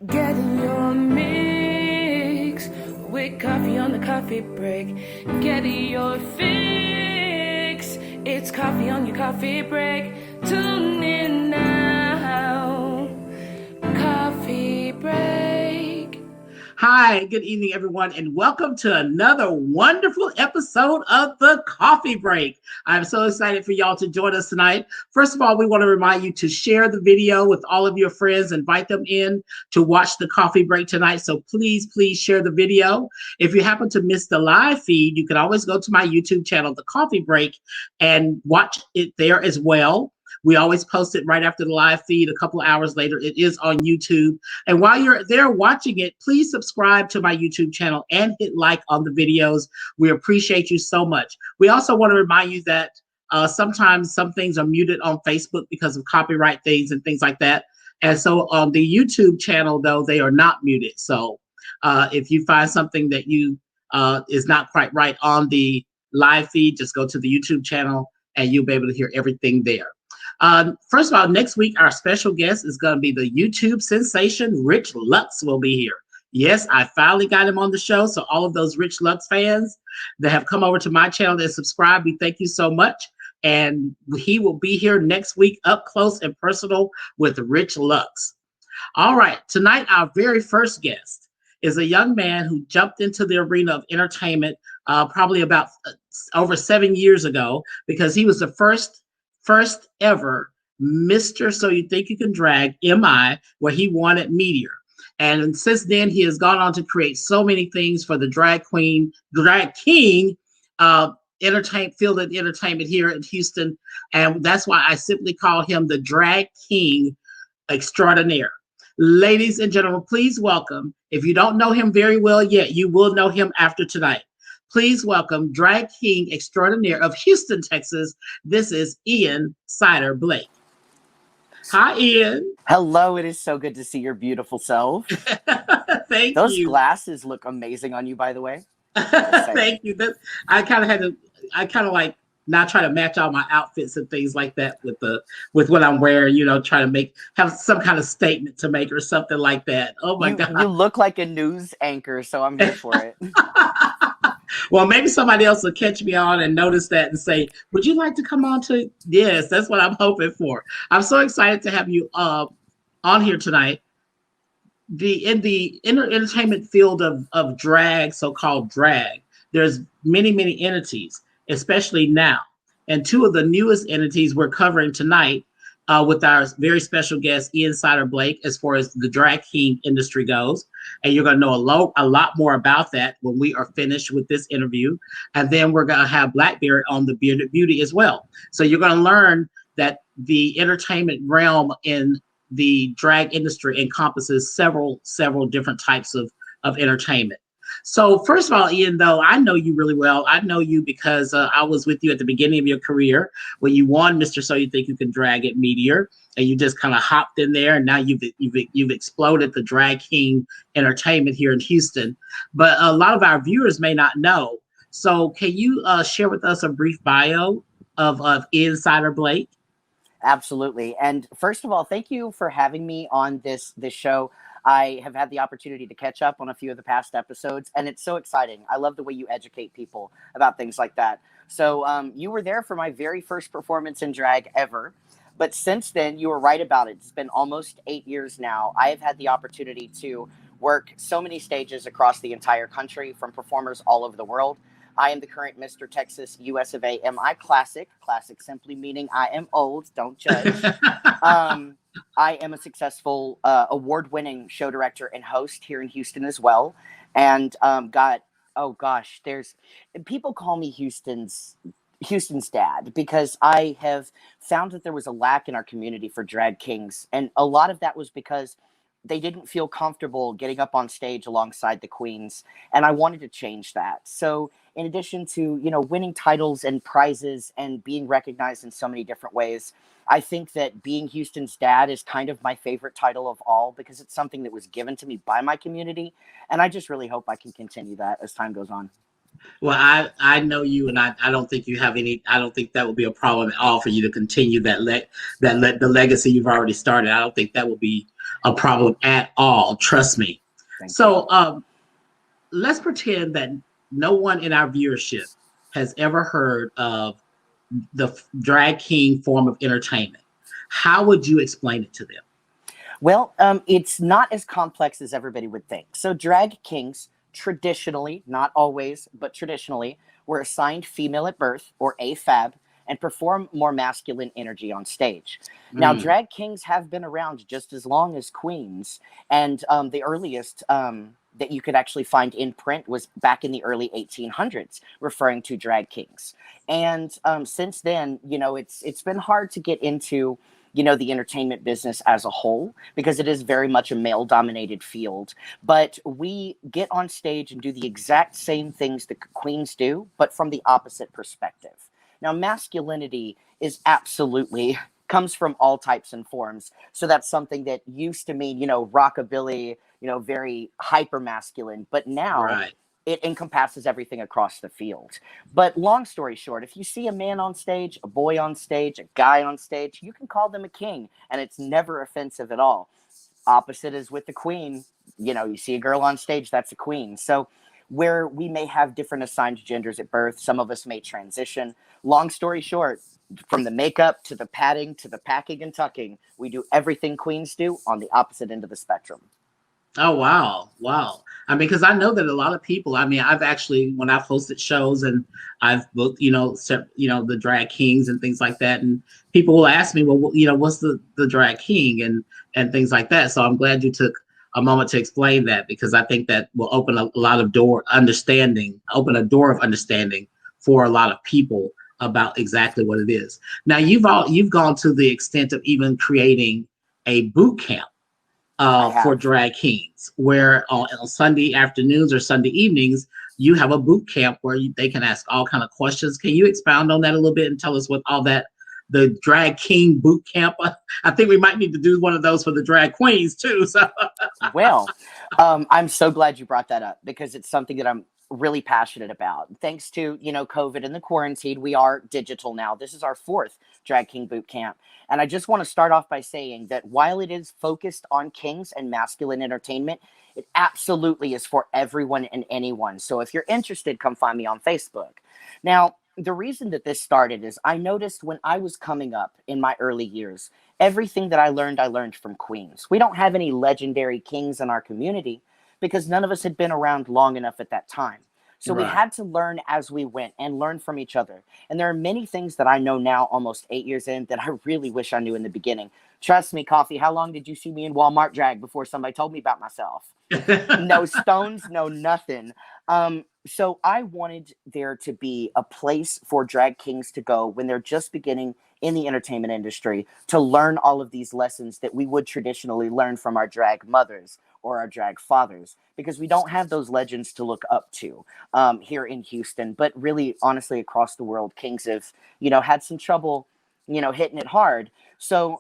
Get in your mix with coffee on the coffee break. Get in your fix. It's coffee on your coffee break. Tune in now. Coffee break. Hi, good evening, everyone, and welcome to another wonderful episode of the Coffee Break. I'm so excited for y'all to join us tonight. First of all, we want to remind you to share the video with all of your friends, invite them in to watch the Coffee Break tonight. So please share the video. If you happen to miss the live feed, you can always go to my YouTube channel, The Coffee Break, and watch it there as well. We always post it right after the live feed. A couple of hours later, it is on YouTube. And while you're there watching it, please subscribe to my YouTube channel and hit like on the videos. We appreciate you so much. We also want to remind you that sometimes some things are muted on Facebook because of copyright things and things like that. And so on the YouTube channel, though, they are not muted. So if you find something that you is not quite right on the live feed, just go to the YouTube channel and you'll be able to hear everything there. First of all, next week, our special guest is going to be the YouTube sensation, Rich Lux will be here. Yes, I finally got him on the show. So all of those Rich Lux fans that have come over to my channel and subscribed, we thank you so much. And he will be here next week up close and personal with Rich Lux. All right, tonight, our very first guest is a young man who jumped into the arena of entertainment probably about over 7 years ago because he was the first ever Mr. So You Think You Can Drag, MI, where he won at Meteor. And since then, he has gone on to create so many things for the drag king field of entertainment here in Houston. And that's why I simply call him the Drag King Extraordinaire. Ladies and gentlemen, please welcome, if you don't know him very well yet, you will know him after tonight. Please welcome Drag King Extraordinaire of Houston, Texas. This is Ian Cider-Blake. Hi, Ian. Hello, it is so good to see your beautiful self. Thank Those you. Those glasses look amazing on you, by the way. Thank you. I kind of like not try to match all my outfits and things like that with what I'm wearing, try to have some kind of statement to make or something like that. Oh my God. You look like a news anchor, so I'm here for it. Well, maybe somebody else will catch me on and notice that and say, would you like to come on to? Yes, that's what I'm hoping for. I'm so excited to have you on here tonight. In the entertainment field of drag, so-called drag, there's many entities, especially now. And two of the newest entities we're covering tonight with our very special guest, Ian Cider-Blake, as far as the drag king industry goes. And you're going to know a lot more about that when we are finished with this interview. And then we're going to have Blackberry on the Bearded Beauty as well. So you're going to learn that the entertainment realm in the drag industry encompasses several different types of entertainment. So first of all, Ian, though, I know you really well. I know you because I was with you at the beginning of your career when you won Mr. So You Think You Can Drag at Meteor, and you just kind of hopped in there, and now you've exploded the drag king entertainment here in Houston. But a lot of our viewers may not know. So can you share with us a brief bio of Ian Cider-Blake? Absolutely. And first of all, thank you for having me on this show. I have had the opportunity to catch up on a few of the past episodes, and it's so exciting. I love the way you educate people about things like that. So you were there for my very first performance in drag ever. But since then, you were right about it. It's been almost 8 years now. I have had the opportunity to work so many stages across the entire country from performers all over the world. I am the current Mr. Texas US of A MI Classic simply meaning I am old, don't judge. I am a successful award-winning show director and host here in Houston as well. And people call me Houston's dad because I have found that there was a lack in our community for drag kings. And a lot of that was because they didn't feel comfortable getting up on stage alongside the queens. And I wanted to change that. So in addition to, winning titles and prizes and being recognized in so many different ways, I think that being Houston's dad is kind of my favorite title of all because it's something that was given to me by my community. And I just really hope I can continue that as time goes on. Well, I know you, and I don't think you have any. I don't think that would be a problem at all for you to continue the legacy you've already started. I don't think that would be a problem at all. Trust me. Thank you. So let's pretend that no one in our viewership has ever heard of the drag king form of entertainment. How would you explain it to them? Well, it's not as complex as everybody would think. So, drag kings traditionally, not always, but traditionally, were assigned female at birth or AFAB and perform more masculine energy on stage. Now, Mm, drag kings have been around just as long as queens, and the earliest that you could actually find in print was back in the early 1800s, referring to drag kings. And since then, it's been hard to get into the entertainment business as a whole, because it is very much a male dominated field. But we get on stage and do the exact same things that queens do, but from the opposite perspective. Now, masculinity is absolutely comes from all types and forms. So that's something that used to mean, rockabilly, very hyper masculine, but now right. it encompasses everything across the field. But long story short, if you see a man on stage, a boy on stage, a guy on stage, you can call them a king, and it's never offensive at all. Opposite is with the queen. You see a girl on stage, that's a queen. So where we may have different assigned genders at birth, some of us may transition. Long story short, from the makeup to the padding to the packing and tucking, we do everything queens do on the opposite end of the spectrum. Oh wow, wow. I mean, because I know that a lot of people. I mean, I've actually when I've hosted shows and I've booked, the drag kings and things like that, and people will ask me, well, what's the drag king and things like that. So I'm glad you took a moment to explain that because I think that will open a lot of open a door of understanding for a lot of people about exactly what it is. Now you've gone to the extent of even creating a boot camp I for have. drag kings, where on Sunday afternoons or Sunday evenings, you have a boot camp where they can ask all kind of questions. Can you expound on that a little bit and tell us what all that, the drag king boot camp? I think we might need to do one of those for the drag queens too. So, Well, I'm so glad you brought that up because it's something that I'm really passionate about. Thanks to, COVID and the quarantine, we are digital now. This is our fourth Drag King Boot Camp. And I just want to start off by saying that while it is focused on kings and masculine entertainment, it absolutely is for everyone and anyone. So if you're interested, come find me on Facebook. Now, the reason that this started is I noticed when I was coming up in my early years, everything that I learned from queens. We don't have any legendary kings in our community because none of us had been around long enough at that time. So we right. had to learn as we went and learn from each other. And there are many things that I know now, almost 8 years in, that I really wish I knew in the beginning. Trust me, Coffee, how long did you see me in Walmart drag before somebody told me about myself? No stones, no nothing. So I wanted there to be a place for drag kings to go when they're just beginning in the entertainment industry to learn all of these lessons that we would traditionally learn from our drag mothers or our drag fathers, because we don't have those legends to look up to here in Houston, but really, honestly, across the world, kings have, had some trouble, hitting it hard. So,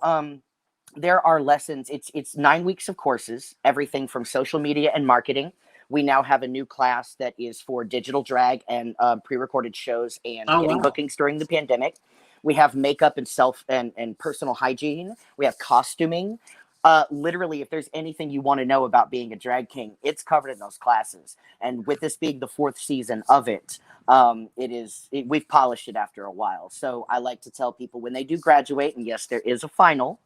there are lessons. It's 9 weeks of courses, everything from social media and marketing. We now have a new class that is for digital drag and pre-recorded shows and Oh getting wow. bookings during the pandemic. We have makeup and and personal hygiene. We have costuming. Literally, if there's anything you want to know about being a drag king, it's covered in those classes. And with this being the fourth season of it, we've polished it after a while. So I like to tell people when they do graduate, and yes, there is a final.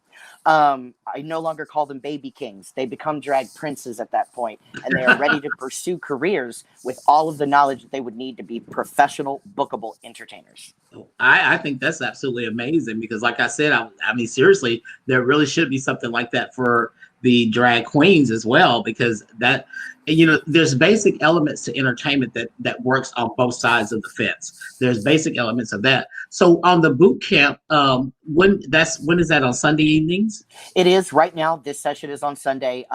I no longer call them baby kings. They become drag princes at that point, and they are ready to pursue careers with all of the knowledge that they would need to be professional, bookable entertainers. I think that's absolutely amazing because, like I said, I mean, seriously, there really should be something like that for the drag queens as well, because that, there's basic elements to entertainment that works on both sides of the fence. There's basic elements of that. So on the boot camp, when is that on Sunday evenings? It is right now. This session is on Sunday.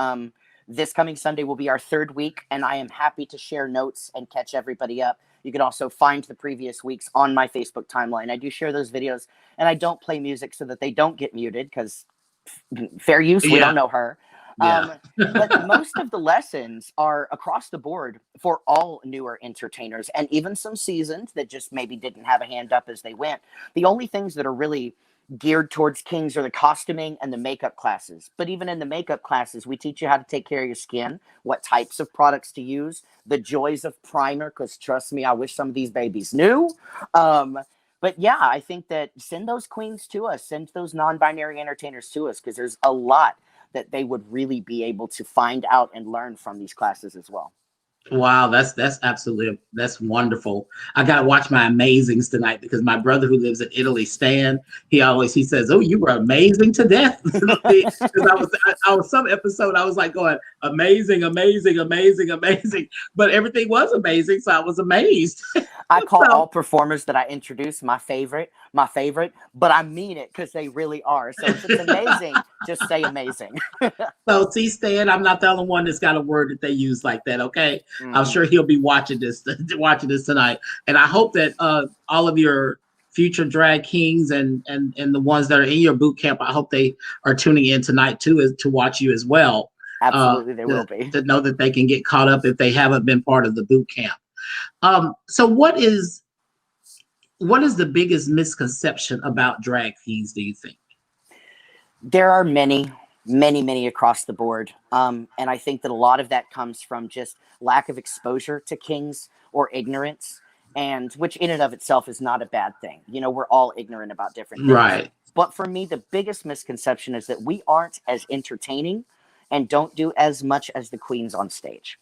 This coming Sunday will be our third week, and I am happy to share notes and catch everybody up. You can also find the previous weeks on my Facebook timeline. I do share those videos, and I don't play music so that they don't get muted because fair use, we Yeah, don't know her. yeah. But most of the lessons are across the board for all newer entertainers and even some seasoned that just maybe didn't have a hand up as they went. The only things that are really geared towards kings are the costuming and the makeup classes. But even in the makeup classes, we teach you how to take care of your skin, what types of products to use, the joys of primer, because trust me, I wish some of these babies knew. But yeah, I think that send those queens to us, send those non-binary entertainers to us, because there's a lot that they would really be able to find out and learn from these classes as well. Wow, that's absolutely, that's wonderful. I gotta watch my amazings tonight because my brother who lives in Italy, Stan, he says, "Oh, you were amazing to death." Because I was some episode I was like going amazing, amazing, amazing, amazing, but everything was amazing, so I was amazed. I call So, all performers that I introduce my favorite, but I mean it because they really are. So if it's amazing, just say amazing. so see, Stan, I'm not the only one that's got a word that they use like that. Okay, I'm Mhm. sure he'll be watching this tonight, and I hope that all of your future drag kings and the ones that are in your boot camp, I hope they are tuning in tonight too, to watch you as well. Absolutely, they will be. To know that they can get caught up if they haven't been part of the boot camp. So what is the biggest misconception about drag queens, do you think? There are many, many, many across the board. And I think that a lot of that comes from just lack of exposure to kings or ignorance, and which in and of itself is not a bad thing. You know, we're all ignorant about different things. Right. But for me, the biggest misconception is that we aren't as entertaining and don't do as much as the queens on stage.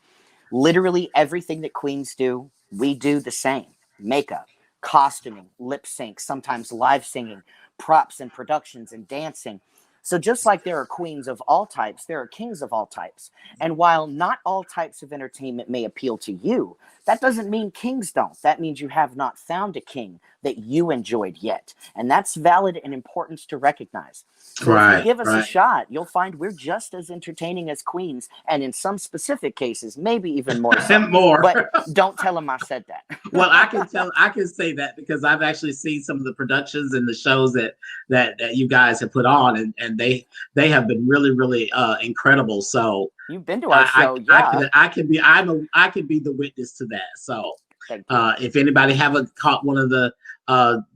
Literally everything that queens do, we do the same. Makeup, costuming, lip sync, sometimes live singing, props and productions and dancing. So just like there are queens of all types, there are kings of all types. And while not all types of entertainment may appeal to you, that doesn't mean kings don't. That means you have not found a king that you enjoyed yet. And that's valid and important to recognize. So if you give us a shot, you'll find we're just as entertaining as queens, and in some specific cases, maybe even more so. More. But don't tell them I said that. Well, I can say that because I've actually seen some of the productions and the shows that you guys have put on, and they have been really, really incredible. So you've been to our show, yeah. I can be the witness to that. So if anybody haven't caught one of the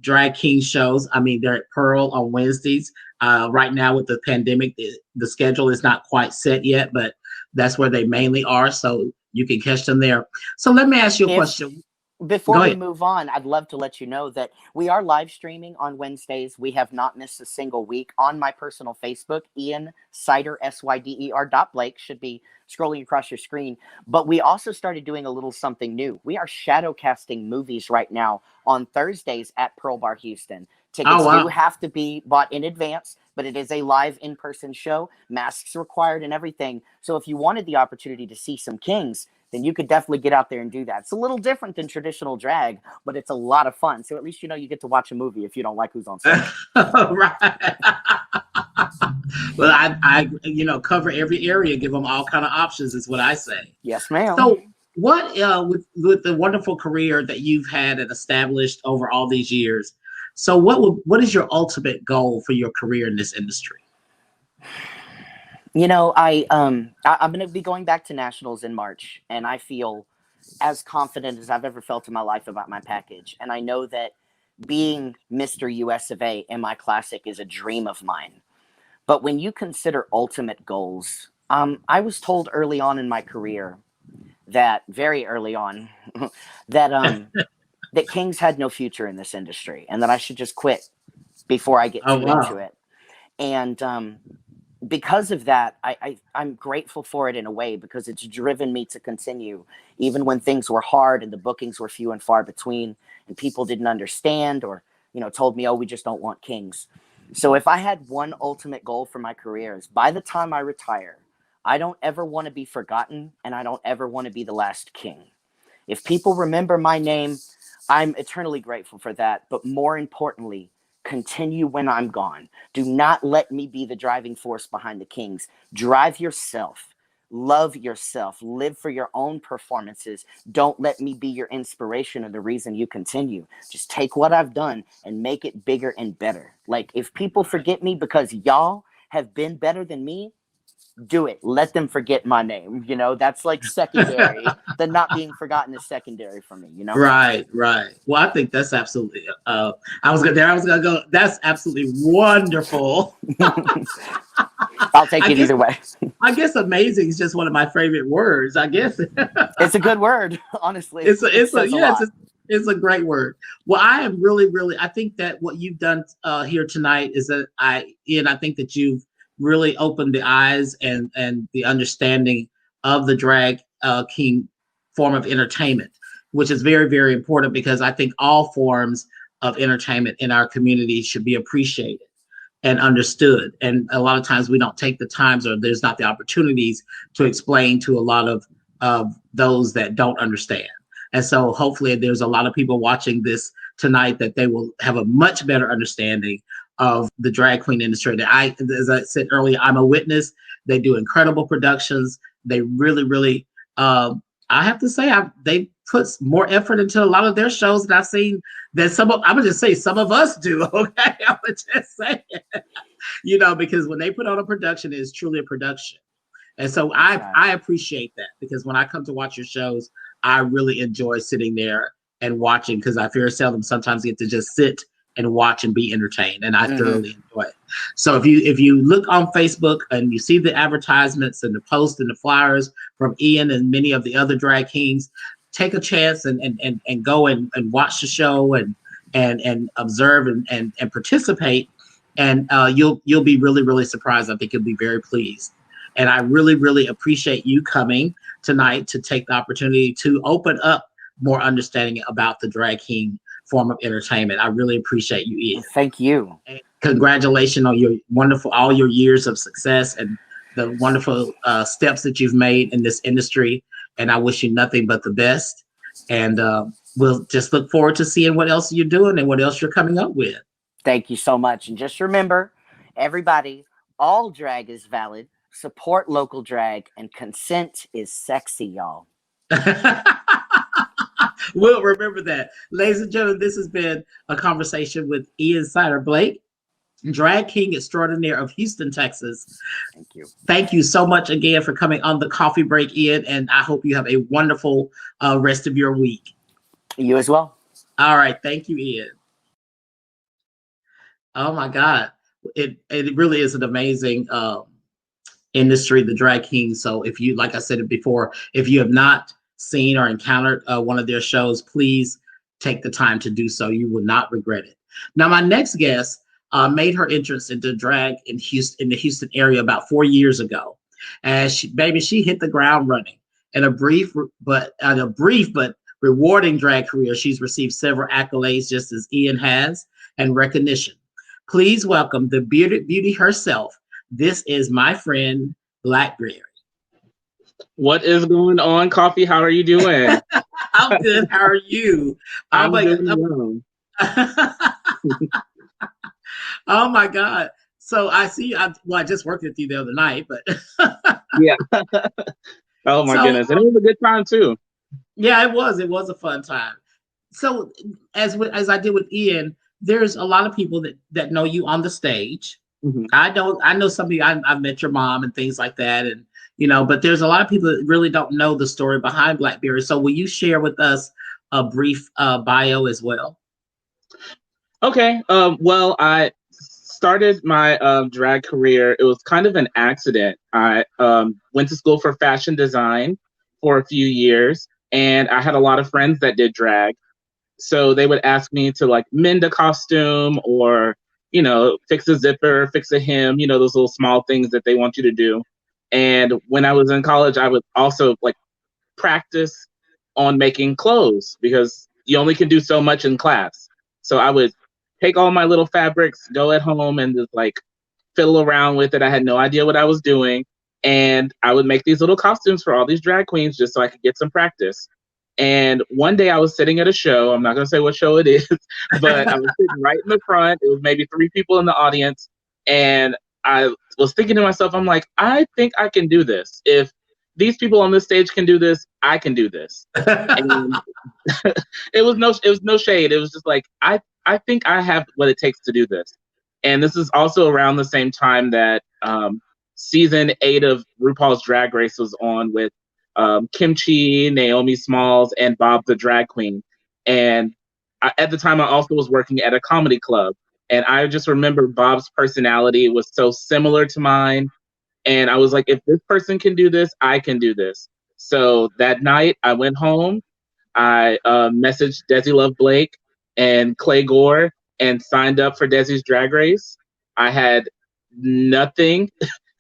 drag king shows, I mean, they're at Pearl on Wednesdays. Right now with the pandemic, the schedule is not quite set yet, but that's where they mainly are. So you can catch them there. So let me ask you a question. Before we move on, I'd love to let you know that we are live streaming on Wednesdays. We have not missed a single week on my personal Facebook. Ian Cider, Syder.Blake should be scrolling across your screen. But we also started doing a little something new. We are shadow casting movies right now on Thursdays at Pearl Bar Houston. Tickets do have to be bought in advance, but it is a live in-person show, masks required and everything. So if you wanted the opportunity to see some kings, then you could definitely get out there and do that. It's a little different than traditional drag, but it's a lot of fun. So at least you know you get to watch a movie if you don't like who's on stage. Right. Well, I cover every area, give them all kind of options is what I say. Yes, ma'am. So what with the wonderful career that you've had and established over all these years, so what is your ultimate goal for your career in this industry? You know, I'm going to be going back to nationals in March, and I feel as confident as I've ever felt in my life about my package. And I know that being Mr. US of A in my classic is a dream of mine. But when you consider ultimate goals, I was told early on in my career that very early on that that kings had no future in this industry and that I should just quit before I get too into it. And because of that, I'm grateful for it in a way, because it's driven me to continue even when things were hard and the bookings were few and far between and people didn't understand or, told me, oh, we just don't want kings. So if I had one ultimate goal for my career is by the time I retire, I don't ever want to be forgotten and I don't ever want to be the last king. If people remember my name, I'm eternally grateful for that. But more importantly, continue when I'm gone. Do not let me be the driving force behind the kings. Drive yourself. Love yourself. Live for your own performances. Don't let me be your inspiration or the reason you continue. Just take what I've done and make it bigger and better. Like, if people forget me because y'all have been better than me, do it. Let them forget my name. You know, that's like secondary. The not being forgotten is secondary for me, you know? Right, right. Well, I think that's absolutely. I was gonna go. That's absolutely wonderful. I'll take I it guess. either way. I guess amazing is just one of my favorite words. I guess It's a good word, honestly. It says a lot. it's a great word. Well, I am really. I think that what you've done here tonight is that Ian, I think that you've really opened the eyes and the understanding of the drag king form of entertainment, which is very important because I think all forms of entertainment in our community should be appreciated and understood. And a lot of times we don't take the times, or there's not the opportunities to explain to a lot of those that don't understand. And so hopefully there's a lot of people watching this tonight that they will have a much better understanding of the drag queen industry. That as I said earlier, I'm a witness. They do incredible productions. They really, I have to say, they put more effort into a lot of their shows that I've seen than I'm gonna just say some of us do. Okay, I'm gonna just say it. Because when they put on a production, it is truly a production. And so I appreciate that, because when I come to watch your shows, I really enjoy sitting there and watching, because I very seldom sometimes get to just sit and watch and be entertained, and I thoroughly enjoy it. So if you look on Facebook and you see the advertisements and the posts and the flyers from Ian and many of the other drag kings, take a chance and go and watch the show and observe and participate, and you'll be really surprised. I think you'll be very pleased. And I really appreciate you coming tonight to take the opportunity to open up more understanding about the drag king form of entertainment. I really appreciate you, Ian. Thank you. And congratulations on your all your years of success and the wonderful steps that you've made in this industry. And I wish you nothing but the best. And we'll just look forward to seeing what else you're doing and what else you're coming up with. Thank you so much. And just remember, everybody, all drag is valid. Support local drag, and consent is sexy, y'all. We'll remember that. Ladies and gentlemen, this has been a conversation with Ian Cider-Blake, drag king extraordinaire of Houston, Texas. Thank you. Thank you so much again for coming on the Coffee Break, Ian, and I hope you have a wonderful rest of your week. You as well. All right. Thank you, Ian. Oh my God. It really is an amazing industry, the drag king. So if you, like I said it before, if you have not seen or encountered one of their shows, please take the time to do so. You will not regret it. Now, my next guest made her entrance into drag in the Houston area about 4 years ago. And she hit the ground running. In a brief but rewarding drag career, she's received several accolades, just as Ian has, and recognition. Please welcome the bearded beauty herself. This is my friend, Blackberry. What is going on, Coffee? How are you doing? I'm good. How are you? I'm doing well. Oh my God. So I see, I just worked with you the other night, but yeah. Oh my goodness. And it was a good time too. Yeah, it was. It was a fun time. So as I did with Ian, there's a lot of people that know you on the stage. Mm-hmm. I know some of you, I've met your mom and things like that. And, but there's a lot of people that really don't know the story behind Blackberry. So will you share with us a brief bio as well? Okay. Well, I started my drag career. It was kind of an accident. I went to school for fashion design for a few years, and I had a lot of friends that did drag. So they would ask me to like mend a costume or, fix a zipper, fix a hem, those little small things that they want you to do. And when I was in college, I would also like practice on making clothes because you only can do so much in class. So I would take all my little fabrics, go at home and just like fiddle around with it. I had no idea what I was doing. And I would make these little costumes for all these drag queens just so I could get some practice. And one day I was sitting at a show. I'm not going to say what show it is, but I was sitting right in the front. It was maybe 3 people in the audience. And I was thinking to myself, I'm like, I think I can do this. If these people on this stage can do this, I can do this. And it was no shade. It was just like, I think I have what it takes to do this. And this is also around the same time that season 8 of RuPaul's Drag Race was on with Kimchi, Naomi Smalls, and Bob the Drag Queen. And at the time, I also was working at a comedy club. And I just remember Bob's personality was so similar to mine. And I was like, if this person can do this, I can do this. So that night, I went home. I messaged Desi Love Blake and Clay Gore and signed up for Desi's Drag Race. I had nothing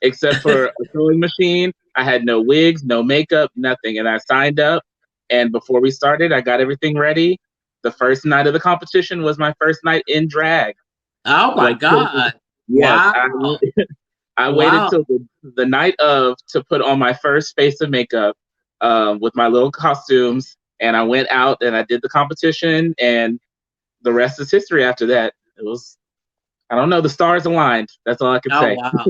except for a sewing machine. I had no wigs, no makeup, nothing. And I signed up. And before we started, I got everything ready. The first night of the competition was my first night in drag. Oh my God. Yes, Wow. I waited till the night of to put on my first face of makeup with my little costumes. And I went out and I did the competition, and the rest is history after that. It was, I don't know, the stars aligned. That's all I can say. Wow.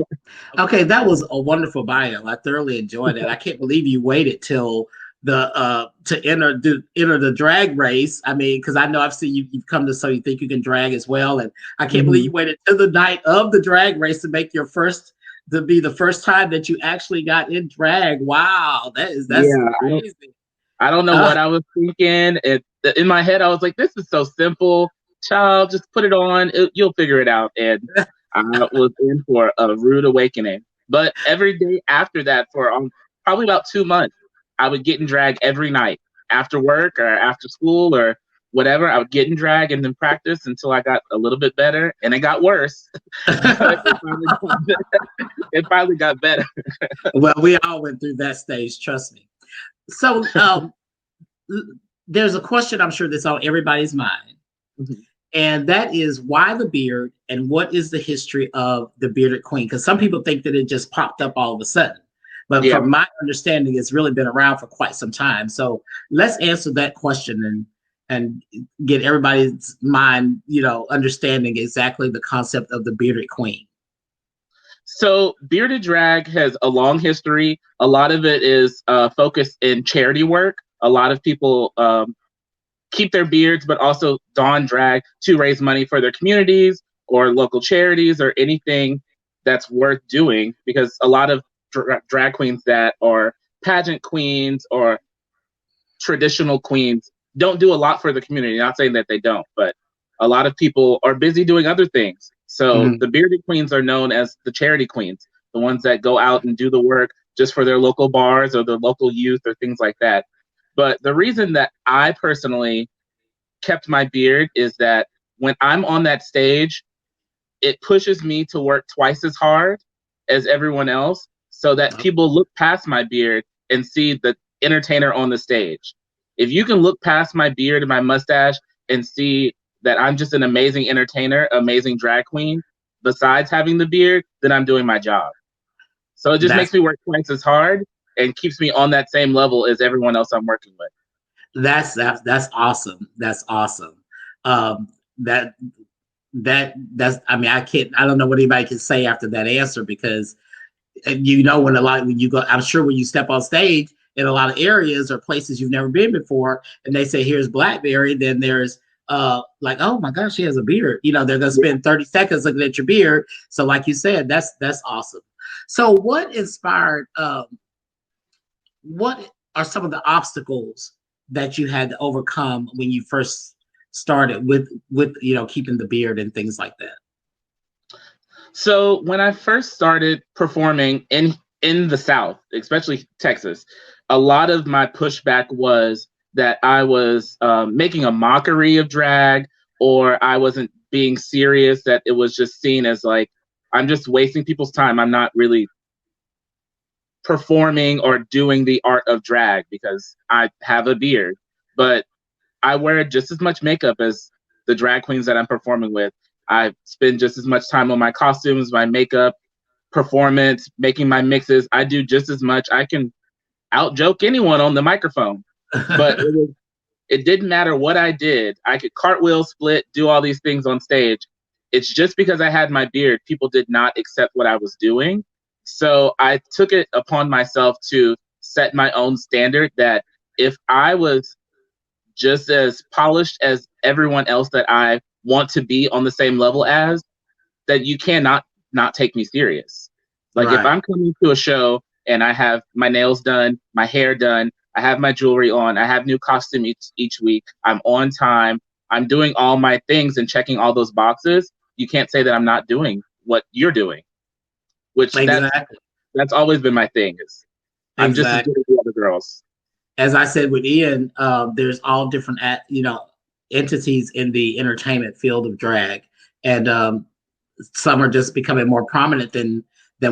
Okay, that was a wonderful bio. I thoroughly enjoyed it. I can't believe you waited till the to enter the drag race. I mean, because I know I've seen you've come to So You Think You Can Drag as well, and I can't believe you waited till the night of the drag race to make your first to be the first time that you actually got in drag. Wow, that's crazy. I don't know what I was thinking. In my head, I was like, this is so simple. Child, just put it on. You'll figure it out. And I was in for a rude awakening. But every day after that, for probably about 2 months, I would get in drag every night. After work or after school or whatever, I would get in drag and then practice until I got a little bit better. And it got worse. But it finally got better. Well, we all went through that stage, trust me. So there's a question I'm sure that's on everybody's mind, and that is why the beard and what is the history of the bearded queen? Because some people think that it just popped up all of a sudden, but from my understanding, it's really been around for quite some time. So let's answer that question and get everybody's mind, understanding exactly the concept of the bearded queen. So bearded drag has a long history. A lot of it is focused in charity work. A lot of people keep their beards, but also don drag to raise money for their communities or local charities or anything that's worth doing. Because a lot of drag queens that are pageant queens or traditional queens don't do a lot for the community. Not saying that they don't, but a lot of people are busy doing other things. So the bearded queens are known as the charity queens, the ones that go out and do the work just for their local bars or their local youth or things like that. But the reason that I personally kept my beard is that when I'm on that stage, it pushes me to work twice as hard as everyone else so that people look past my beard and see the entertainer on the stage. If you can look past my beard and my mustache and see that I'm just an amazing entertainer, amazing drag queen, besides having the beard, then I'm doing my job. So it just makes me work twice as hard and keeps me on that same level as everyone else I'm working with. That's awesome. That's awesome. That's I mean, I don't know what anybody can say after that answer, because when you go, I'm sure when you step on stage in a lot of areas or places you've never been before, and they say, here's Blackberry, then there's like, oh my gosh, she has a beard. They're gonna spend 30 seconds looking at your beard. So like you said, that's awesome. So what inspired what are some of the obstacles that you had to overcome when you first started with keeping the beard and things like that? So when I first started performing in the South, especially Texas, a lot of my pushback was that I was making a mockery of drag, or I wasn't being serious, that it was just seen as like, I'm just wasting people's time. I'm not really performing or doing the art of drag because I have a beard, but I wear just as much makeup as the drag queens that I'm performing with. I spend just as much time on my costumes, my makeup, performance, making my mixes. I do just as much. I can out joke anyone on the microphone, but it didn't matter what I did. I could cartwheel, split, do all these things on stage. It's just because I had my beard, people did not accept what I was doing. So I took it upon myself to set my own standard that if I was just as polished as everyone else that I want to be on the same level as, that you cannot not take me serious. Like if Right. I'm coming to a show and I have my nails done, my hair done, I have my jewelry on, I have new costume each week, I'm on time, I'm doing all my things and checking all those boxes, you can't say that I'm not doing what you're doing. Which Exactly. that's always been my thing is I'm just as Exactly. good as the other girls. As I said with Ian, there's all different, entities in the entertainment field of drag, and some are just becoming more prominent than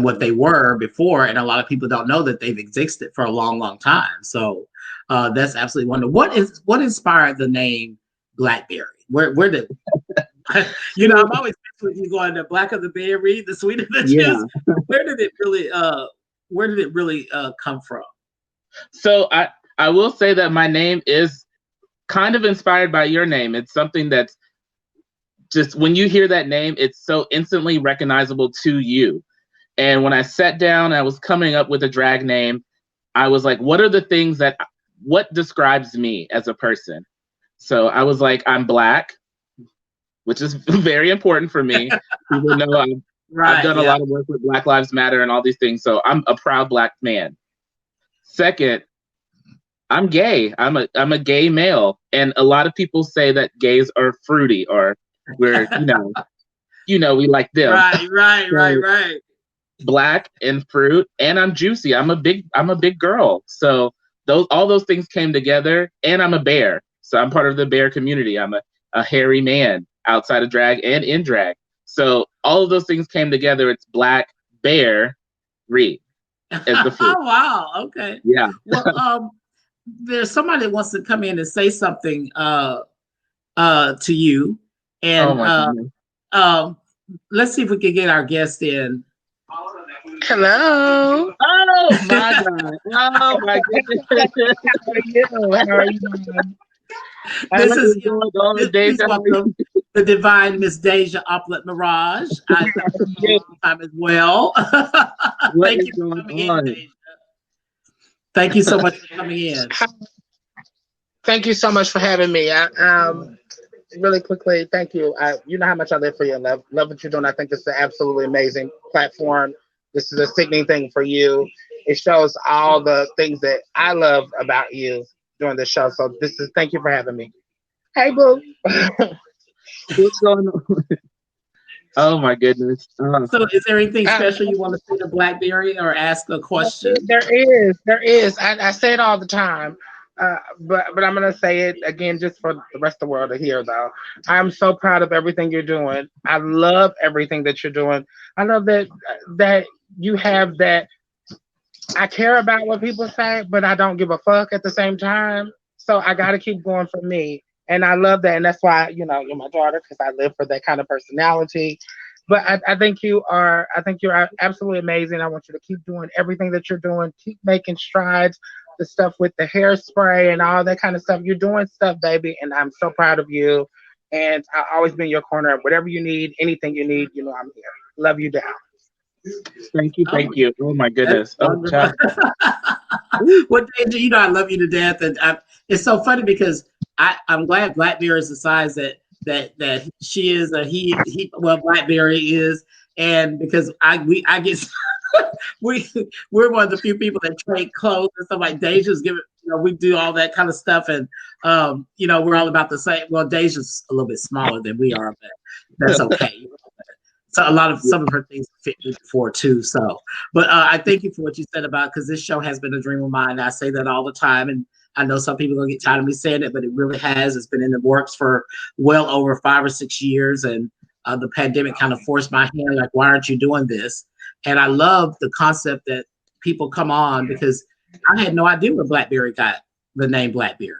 what they were before, and a lot of people don't know that they've existed for a long, long time. So that's absolutely wonderful. What inspired the name Blackberry? Where did I'm always with you going the black of the berry, the sweet of the juice. Yeah. Where did it really come from? So I will say that my name is kind of inspired by your name. It's something that's just when you hear that name, it's so instantly recognizable to you. And when I sat down, I was coming up with a drag name. I was like, what describes me as a person? So I was like, I'm Black, which is very important for me. People know I've done a lot of work with Black Lives Matter and all these things. So I'm a proud Black man. Second, I'm gay. I'm a gay male. And a lot of people say that gays are fruity or we're, we like them. Right. Black and fruit, and I'm juicy. I'm a big girl. So all those things came together, and I'm a bear. So I'm part of the bear community. I'm a hairy man outside of drag and in drag. So all of those things came together. It's Blackberry as the fruit. Oh wow, okay. Yeah. Well, there's somebody that wants to come in and say something to you, and Oh my goodness. let's see if we can get our guest in. Hello. Oh my god. Oh my goodness. How are you doing? This is Deja. please welcome the divine Miss Deja Oplet Mirage. I know time as well. Thank you for coming in, Deja. Thank you so much for coming in. Thank you so much for having me. Really quickly, thank you. You know how much I live for you. Love what you're doing. I think it's an absolutely amazing platform. This is a sickening thing for you. It shows all the things that I love about you during the show. So thank you for having me. Hey, boo. What's going on? Oh my goodness. So is there anything special you want to say to Blackberry or ask a question? There is. I say it all the time. But I'm gonna say it again just for the rest of the world to hear though. I'm so proud of everything you're doing. I love everything that you're doing. I love that you have that. I care about what people say, but I don't give a fuck at the same time. So I gotta keep going for me. And I love that. And that's why, you're my daughter, because I live for that kind of personality. But I think you're absolutely amazing. I want you to keep doing everything that you're doing. Keep making strides. The stuff with the hairspray and all that kind of stuff. You're doing stuff, baby, and I'm so proud of you. And I'll always be in your corner. Whatever you need, anything you need, I'm here. Love you down. Thank you. Oh my goodness. Well, Deja, I love you to death, and it's so funny because I'm glad Blackberry is the size that she is. Blackberry is, and because I get. We're one of the few people that trade clothes and stuff like Deja's giving, we do all that kind of stuff. And, we're all about the same. Well, Deja's a little bit smaller than we are, but that's okay. So some of her things fit me before too. So, but I thank you for what you said about, because this show has been a dream of mine. I say that all the time. And I know some people are going to get tired of me saying it, but it really has. It's been in the works for well over 5 or 6 years. And the pandemic kind of forced my hand, like, why aren't you doing this? And I love the concept that people come on, because I had no idea where Blackberry got the name Blackberry.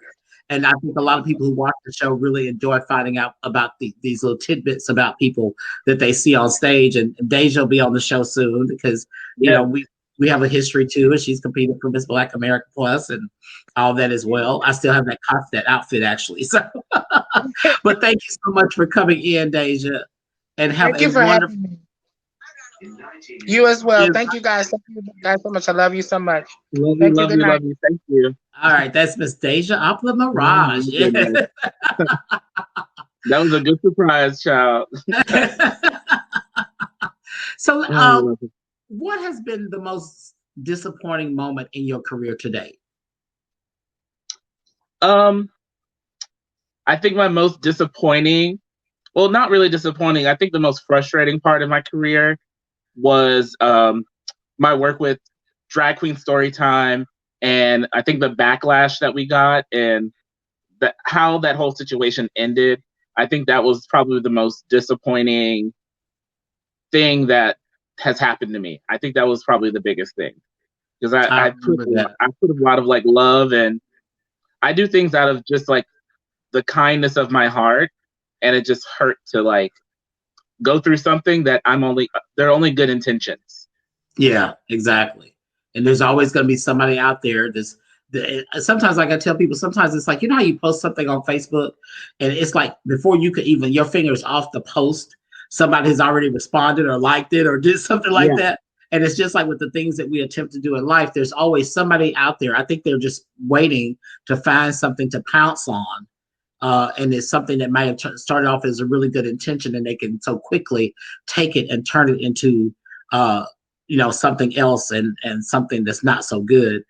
And I think a lot of people who watch the show really enjoy finding out about these little tidbits about people that they see on stage. And Deja will be on the show soon because, we have a history too. And she's competed for Miss Black America Plus and all that as well. I still have that outfit actually. So, but thank you so much for coming in, Deja. And have a wonderful. You as well. Thank you guys. Thank you guys so much. I love you so much. Love you. Thank you. All right, that's Miss Deja Oplet Mirage. Yeah. That was a good surprise, child. So what has been the most disappointing moment in your career today? I think my most disappointing, well, not really disappointing. I think the most frustrating part of my career was my work with Drag Queen Storytime, and I think the backlash that we got and how that whole situation ended. I think that was probably the most disappointing thing that has happened to me. I think that was probably the biggest thing because I remember that. I put a lot of like love, and I do things out of just like the kindness of my heart, and it just hurt to like go through something that they're only good intentions. Yeah, exactly. And there's always going to be somebody out there sometimes, like I tell people, sometimes it's like, you know how you post something on Facebook and it's like before you could even, your fingers off the post, somebody has already responded or liked it or did something like Yeah. that. And it's just like with the things that we attempt to do in life, there's always somebody out there. I think they're just waiting to find something to pounce on. And it's something that might have started off as a really good intention, and they can so quickly take it and turn it into something else and something that's not so good,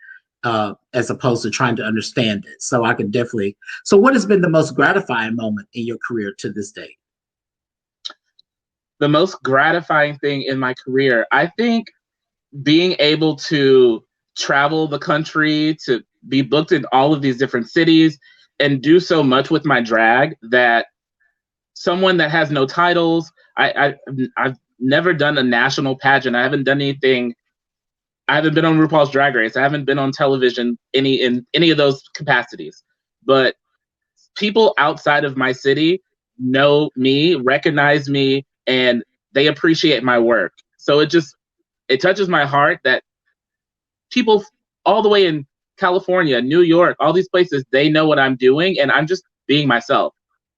as opposed to trying to understand it. So I can definitely. So what has been the most gratifying moment in your career to this day? The most gratifying thing in my career, I think being able to travel the country, to be booked in all of these different cities and do so much with my drag that someone that has no titles, I've never done a national pageant. I haven't done anything. I haven't been on RuPaul's Drag Race. I haven't been on television in any of those capacities. But people outside of my city know me, recognize me, and they appreciate my work. So it touches my heart that people all the way in California, New York, all these places, they know what I'm doing, and I'm just being myself.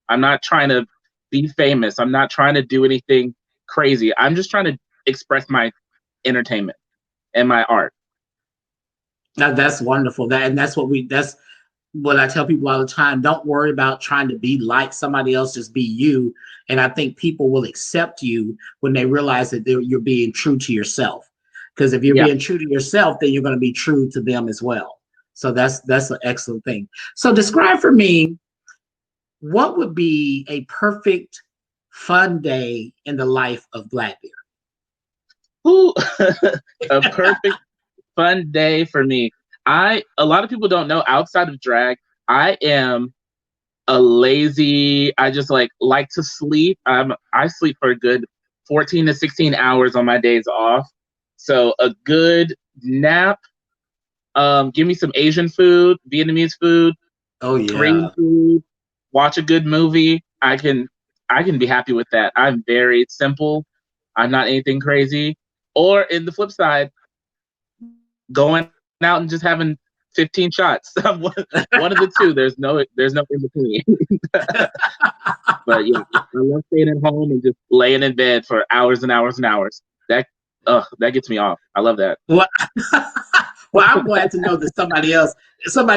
I'm not trying to be famous. I'm not trying to do anything crazy. I'm just trying to express my entertainment and my art. Now, that's wonderful. That's what I tell people all the time. Don't worry about trying to be like somebody else, just be you. And I think people will accept you when they realize that you're being true to yourself. Because if you're Yeah. being true to yourself, then you're going to be true to them as well. So that's an excellent thing. So describe for me, what would be a perfect fun day in the life of Blackberry? Ooh, a perfect fun day for me. A lot of people don't know, outside of drag, I am a lazy, I just like to sleep. I sleep for a good 14 to 16 hours on my days off. So a good nap, give me some Asian food, Vietnamese food, Oh yeah. Korean food, watch a good movie. I can be happy with that. I'm very simple. I'm not anything crazy. Or in the flip side, going out and just having 15 shots. one of the two. There's no in between. But yeah, I love staying at home and just laying in bed for hours and hours and hours. That gets me off. I love that. Well, well, I'm glad to know that somebody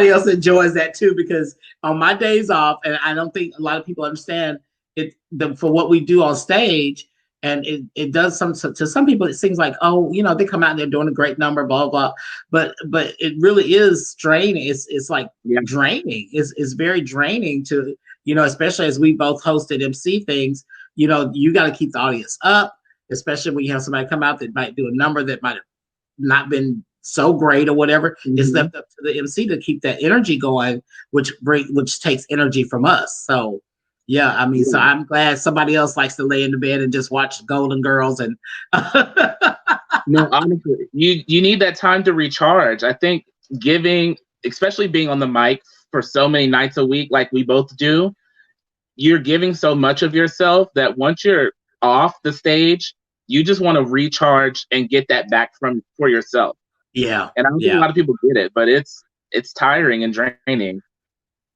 else enjoys that too, because on my days off, and I don't think a lot of people understand it, for what we do on stage, and it does to some people it seems like, oh, they come out and they're doing a great number, blah blah, but it really is draining. It's like draining. It's very draining to, especially as we both hosted MC things. You got to keep the audience up, especially when you have somebody come out that might do a number that might have not been so great or whatever. Mm-hmm. It's left up to the MC to keep that energy going, which takes energy from us. So yeah, I mean, so I'm glad somebody else likes to lay in the bed and just watch Golden Girls and No, honestly, you need that time to recharge. I think especially being on the mic for so many nights a week like we both do, you're giving so much of yourself that once you're off the stage, you just want to recharge and get that back for yourself. Yeah. And I don't think a lot of people get it, but it's tiring and draining.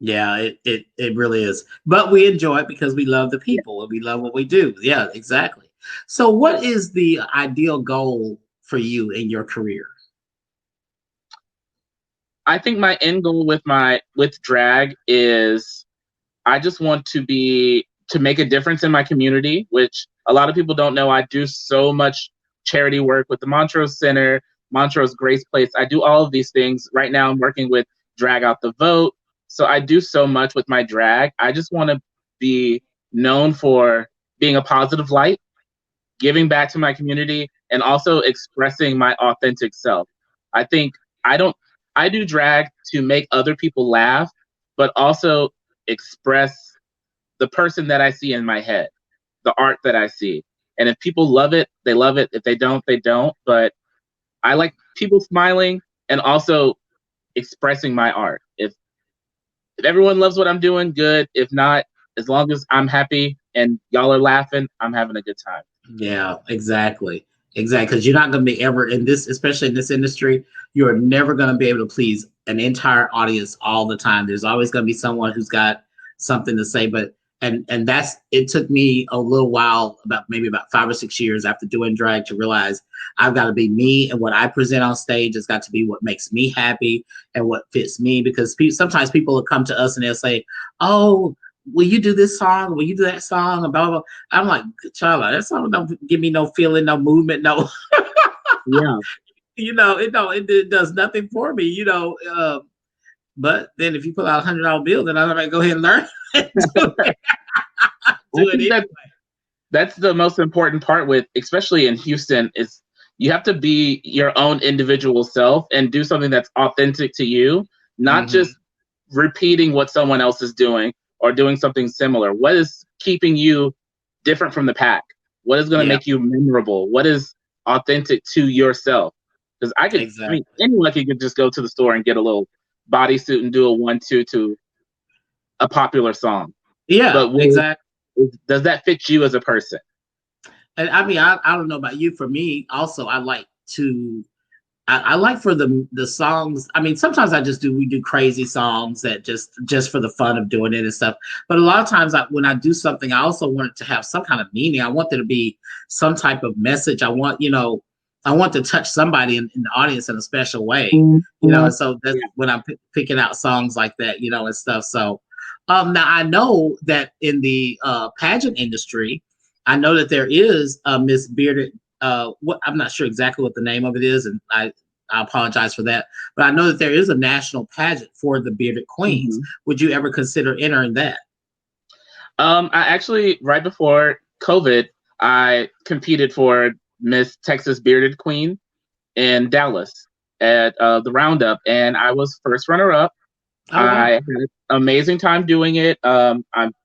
Yeah, it really is. But we enjoy it because we love the people and we love what we do. Yeah, exactly. So what is the ideal goal for you in your career? I think my end goal with drag is I just want to make a difference in my community, which a lot of people don't know. I do so much charity work with the Montrose Center, Montrose Grace Place. I do all of these things. Right now I'm working with Drag Out the Vote. So I do so much with my drag. I just want to be known for being a positive light, giving back to my community, and also expressing my authentic self. I think I do drag to make other people laugh, but also express the person that I see in my head, the art that I see. And if people love it, they love it. If they don't, they don't. But I like people smiling and also expressing my art. If everyone loves what I'm doing, good. If not, as long as I'm happy and y'all are laughing, I'm having a good time. Yeah, exactly. Exactly. Because you're not going to be ever in this, especially in this industry, you're never going to be able to please an entire audience all the time. There's always going to be someone who's got something to say. But and that's it took me a little while, maybe about 5 or 6 years after doing drag to realize I've got to be me, and what I present on stage has got to be what makes me happy and what fits me. Because sometimes people will come to us and they'll say, "Oh, will you do this song? Will you do that song?" And blah, blah, blah. I'm like, child, that song don't give me no feeling, no movement, no. Yeah. It does nothing for me, but then if you pull out $100 bill, then I'm gonna go ahead and learn. Do it anyway. That's the most important part with, especially in Houston, is you have to be your own individual self and do something that's authentic to you, not just repeating what someone else is doing or doing something similar. What is keeping you different from the pack? What is going to make you memorable? What is authentic to yourself? Because anyone could just go to the store and get a little bodysuit and do a 1-2 to a popular song. Yeah, but exactly. Does that fit you as a person? And I mean, I don't know about you. For me, also, I like for the songs. I mean, sometimes we do crazy songs that just for the fun of doing it and stuff. But a lot of times when I do something, I also want it to have some kind of meaning. I want there to be some type of message. I want to touch somebody in the audience in a special way, and so that's when I'm picking out songs like that, and stuff. So, now I know that in the pageant industry, I know that there is a Miss Bearded. I'm not sure exactly what the name of it is, and I apologize for that. But I know that there is a national pageant for the Bearded Queens. Would you ever consider entering that? I actually, right before COVID, I competed for Miss Texas Bearded Queen in Dallas at the Roundup, and I was first runner-up. Oh, wow. I had an amazing time doing it. I'm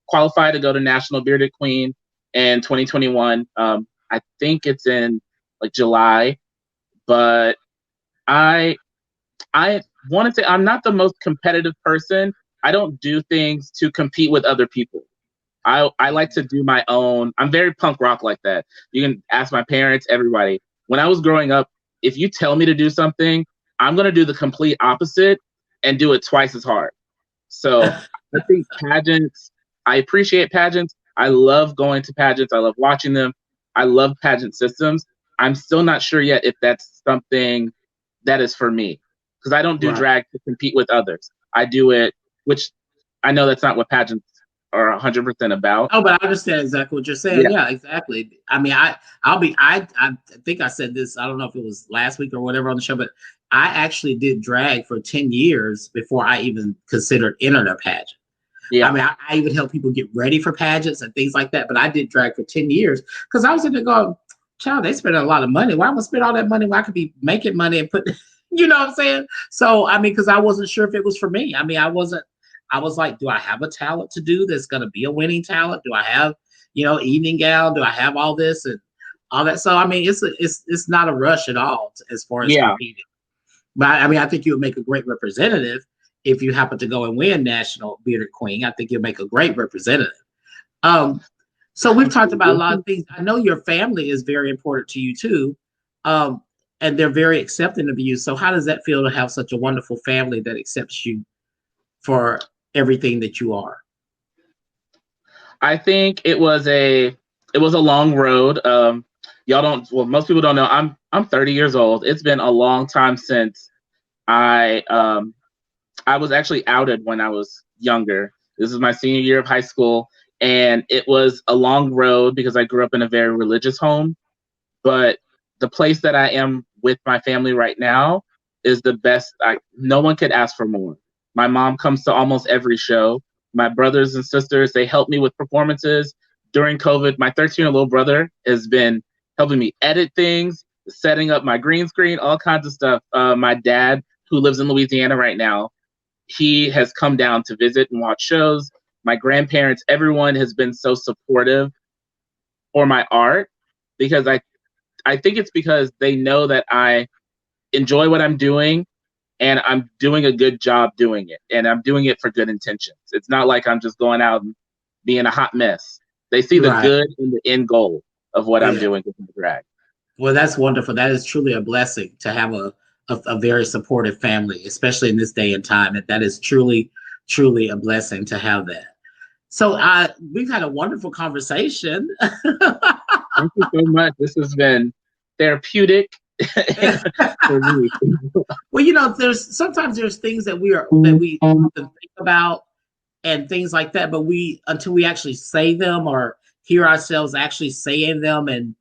qualified to go to National Bearded Queen in 2021. I think it's in July, but I want to say I'm not the most competitive person. I don't do things to compete with other people. I like to do my own. I'm very punk rock like that. You can ask my parents, everybody. When I was growing up, if you tell me to do something, I'm going to do the complete opposite and do it twice as hard. So I think pageants, I appreciate pageants. I love going to pageants. I love watching them. I love pageant systems. I'm still not sure yet if that's something that is for me, because I don't do drag to compete with others. I do it, which I know that's not what pageants are 100% about. Oh, but I understand exactly what you're saying. Yeah, exactly. I mean, I think I said this, I don't know if it was last week or whatever on the show, but I actually did drag for 10 years before I even considered entering a pageant. Yeah. I mean, I even help people get ready for pageants and things like that, but I did drag for 10 years because I was in there going, child, they spend a lot of money. Why am I spend all that money when I could be making money and put, you know what I'm saying? So, I mean, because I wasn't sure if it was for me. I mean, I was like, do I have a talent to do that's going to be a winning talent? Do I have, evening gown? Do I have all this and all that? So, I mean, it's not a rush at all as far as competing. But I mean, I think you would make a great representative if you happen to go and win National Bearded Queen. I think you'll make a great representative. So we've talked about a lot of things. I know your family is very important to you too. And they're very accepting of you. So how does that feel to have such a wonderful family that accepts you for everything that you are? I think it was a long road. Most people don't know I'm 30 years old. It's been a long time since I was actually outed when I was younger. This is my senior year of high school, and it was a long road because I grew up in a very religious home. But the place that I am with my family right now is the best. No one could ask for more. My mom comes to almost every show. My brothers and sisters, they help me with performances. During COVID, my 13-year-old brother has been helping me edit things, setting up my green screen, all kinds of stuff. My dad, who lives in Louisiana right now, he has come down to visit and watch shows. My grandparents, everyone has been so supportive for my art because I think it's because they know that I enjoy what I'm doing and I'm doing a good job doing it. And I'm doing it for good intentions. It's not like I'm just going out and being a hot mess. They see the Right. good and the end goal of what I'm Yeah. doing with my drag. Well, that's wonderful. That is truly a blessing to have a very supportive family, especially in this day and time. And that is truly, truly a blessing to have that. So we've had a wonderful conversation. Thank you so much. This has been therapeutic for me. Well, you know, sometimes there's things that we often think about and things like that, but until we actually say them or hear ourselves actually saying them and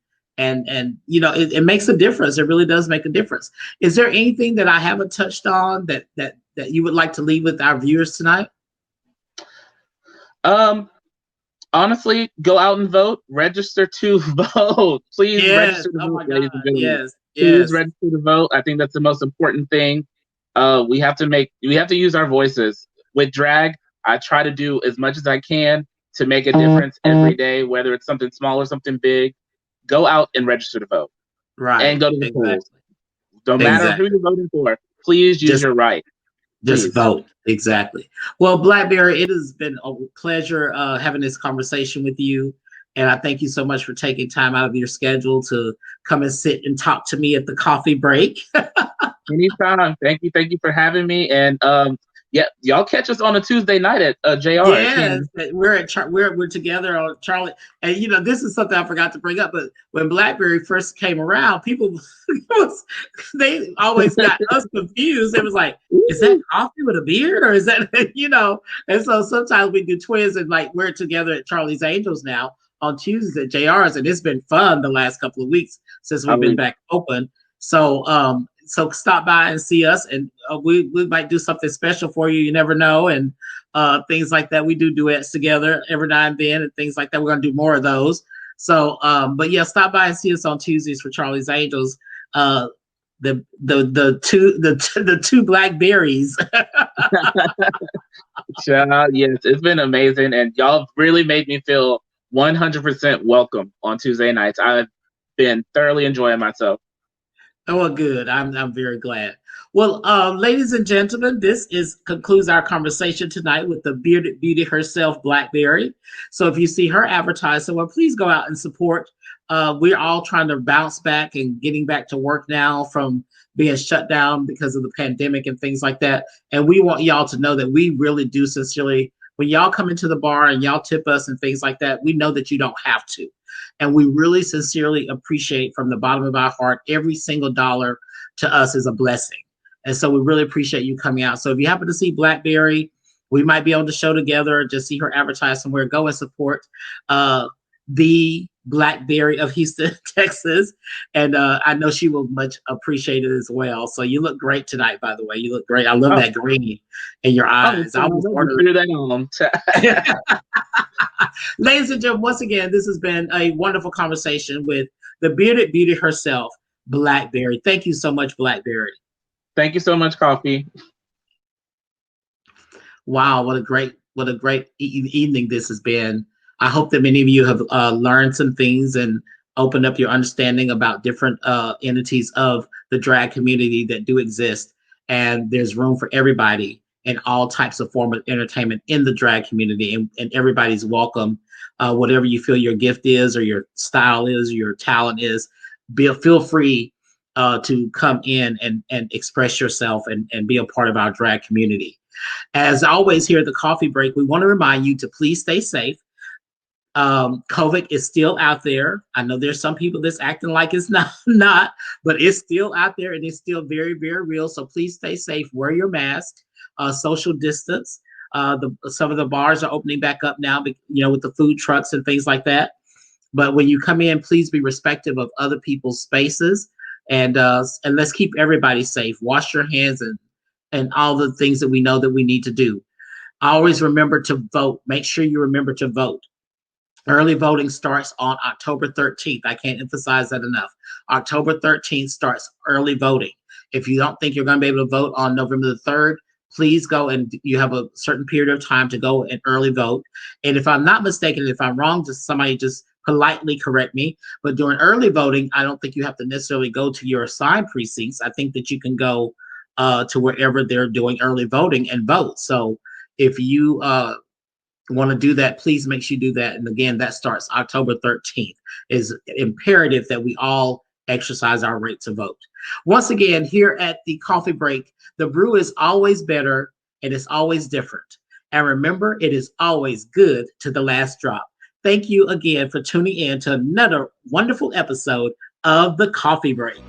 you know, it makes a difference. It really does make a difference. Is there anything that I haven't touched on that you would like to leave with our viewers tonight? Honestly, go out and vote. Register to vote. Please register to vote, ladies and gentlemen. Yes. Please register to vote. I think that's the most important thing. We have to use our voices. With drag, I try to do as much as I can to make a difference every day, whether it's something small or something big. Go out and register to vote. Right. And go to the polls. Exactly. No matter who you're voting for, please use your right. Just vote. Exactly. Well, Blackberry, it has been a pleasure having this conversation with you. And I thank you so much for taking time out of your schedule to come and sit and talk to me at the coffee break. Anytime. Thank you for having me. And yeah, y'all catch us on a Tuesday night at JR. Yes, we're together on Charlie. And you know, this is something I forgot to bring up, but when Blackberry first came around, people they always got us confused. It was like, is that coffee with a beard, or is that you know? And so sometimes we do twins, and like we're together at Charlie's Angels now on Tuesdays at JR's, and it's been fun the last couple of weeks since we've been back open. So so stop by and see us, and we might do something special for you. You never know, and things like that. We do duets together every now and then, and things like that. We're gonna do more of those. So, but yeah, stop by and see us on Tuesdays for Charlie's Angels. The two Blackberries. Yes, it's been amazing, and y'all really made me feel 100% welcome on Tuesday nights. I've been thoroughly enjoying myself. Oh, well, good. I'm very glad. Well, ladies and gentlemen, this concludes our conversation tonight with the bearded beauty herself, Blackberry. So if you see her advertised somewhere, please go out and support. We're all trying to bounce back and getting back to work now from being shut down because of the pandemic and things like that. And we want y'all to know that we really do sincerely. When y'all come into the bar and y'all tip us and things like that, we know that you don't have to. And we really sincerely appreciate from the bottom of our heart, every single dollar to us is a blessing. And so we really appreciate you coming out. So if you happen to see Blackberry, we might be on the show together or just see her advertise somewhere. Go and support the Blackberry of Houston, Texas. And I know she will much appreciate it as well. So you look great tonight, by the way. You look great. I love that green in your eyes. I almost ordered that on. Ladies and gentlemen, once again, this has been a wonderful conversation with the bearded beauty herself, Blackberry. Thank you so much, Blackberry. Thank you so much, Kofi. Wow, what a great evening this has been. I hope that many of you have learned some things and opened up your understanding about different entities of the drag community that do exist. And there's room for everybody and all types of form of entertainment in the drag community, and everybody's welcome. Whatever you feel your gift is, or your style is, or your talent is, feel free to come in and express yourself and be a part of our drag community. As always, here at the Coffee Break, we want to remind you to please stay safe. COVID is still out there. I know there's some people that's acting like it's not, but it's still out there and it's still very, very real. So please stay safe. Wear your mask. Social distance. Some of the bars are opening back up now, you know, with the food trucks and things like that. But when you come in, please be respectful of other people's spaces. And let's keep everybody safe. Wash your hands and all the things that we know that we need to do. Always remember to vote. Make sure you remember to vote. Early voting starts on October 13th. I can't emphasize that enough. October 13th starts early voting. If you don't think you're going to be able to vote on November the 3rd, please go, and you have a certain period of time to go and early vote. And if I'm not mistaken, if I'm wrong, somebody just politely correct me. But during early voting, I don't think you have to necessarily go to your assigned precincts. I think that you can go to wherever they're doing early voting and vote. So if you want to do that, please make sure you do that. And again, that starts October 13th. It's imperative that we all exercise our right to vote. Once again, here at the Coffee Break, the brew is always better and it's always different. And remember, it is always good to the last drop. Thank you again for tuning in to another wonderful episode of the Coffee Break.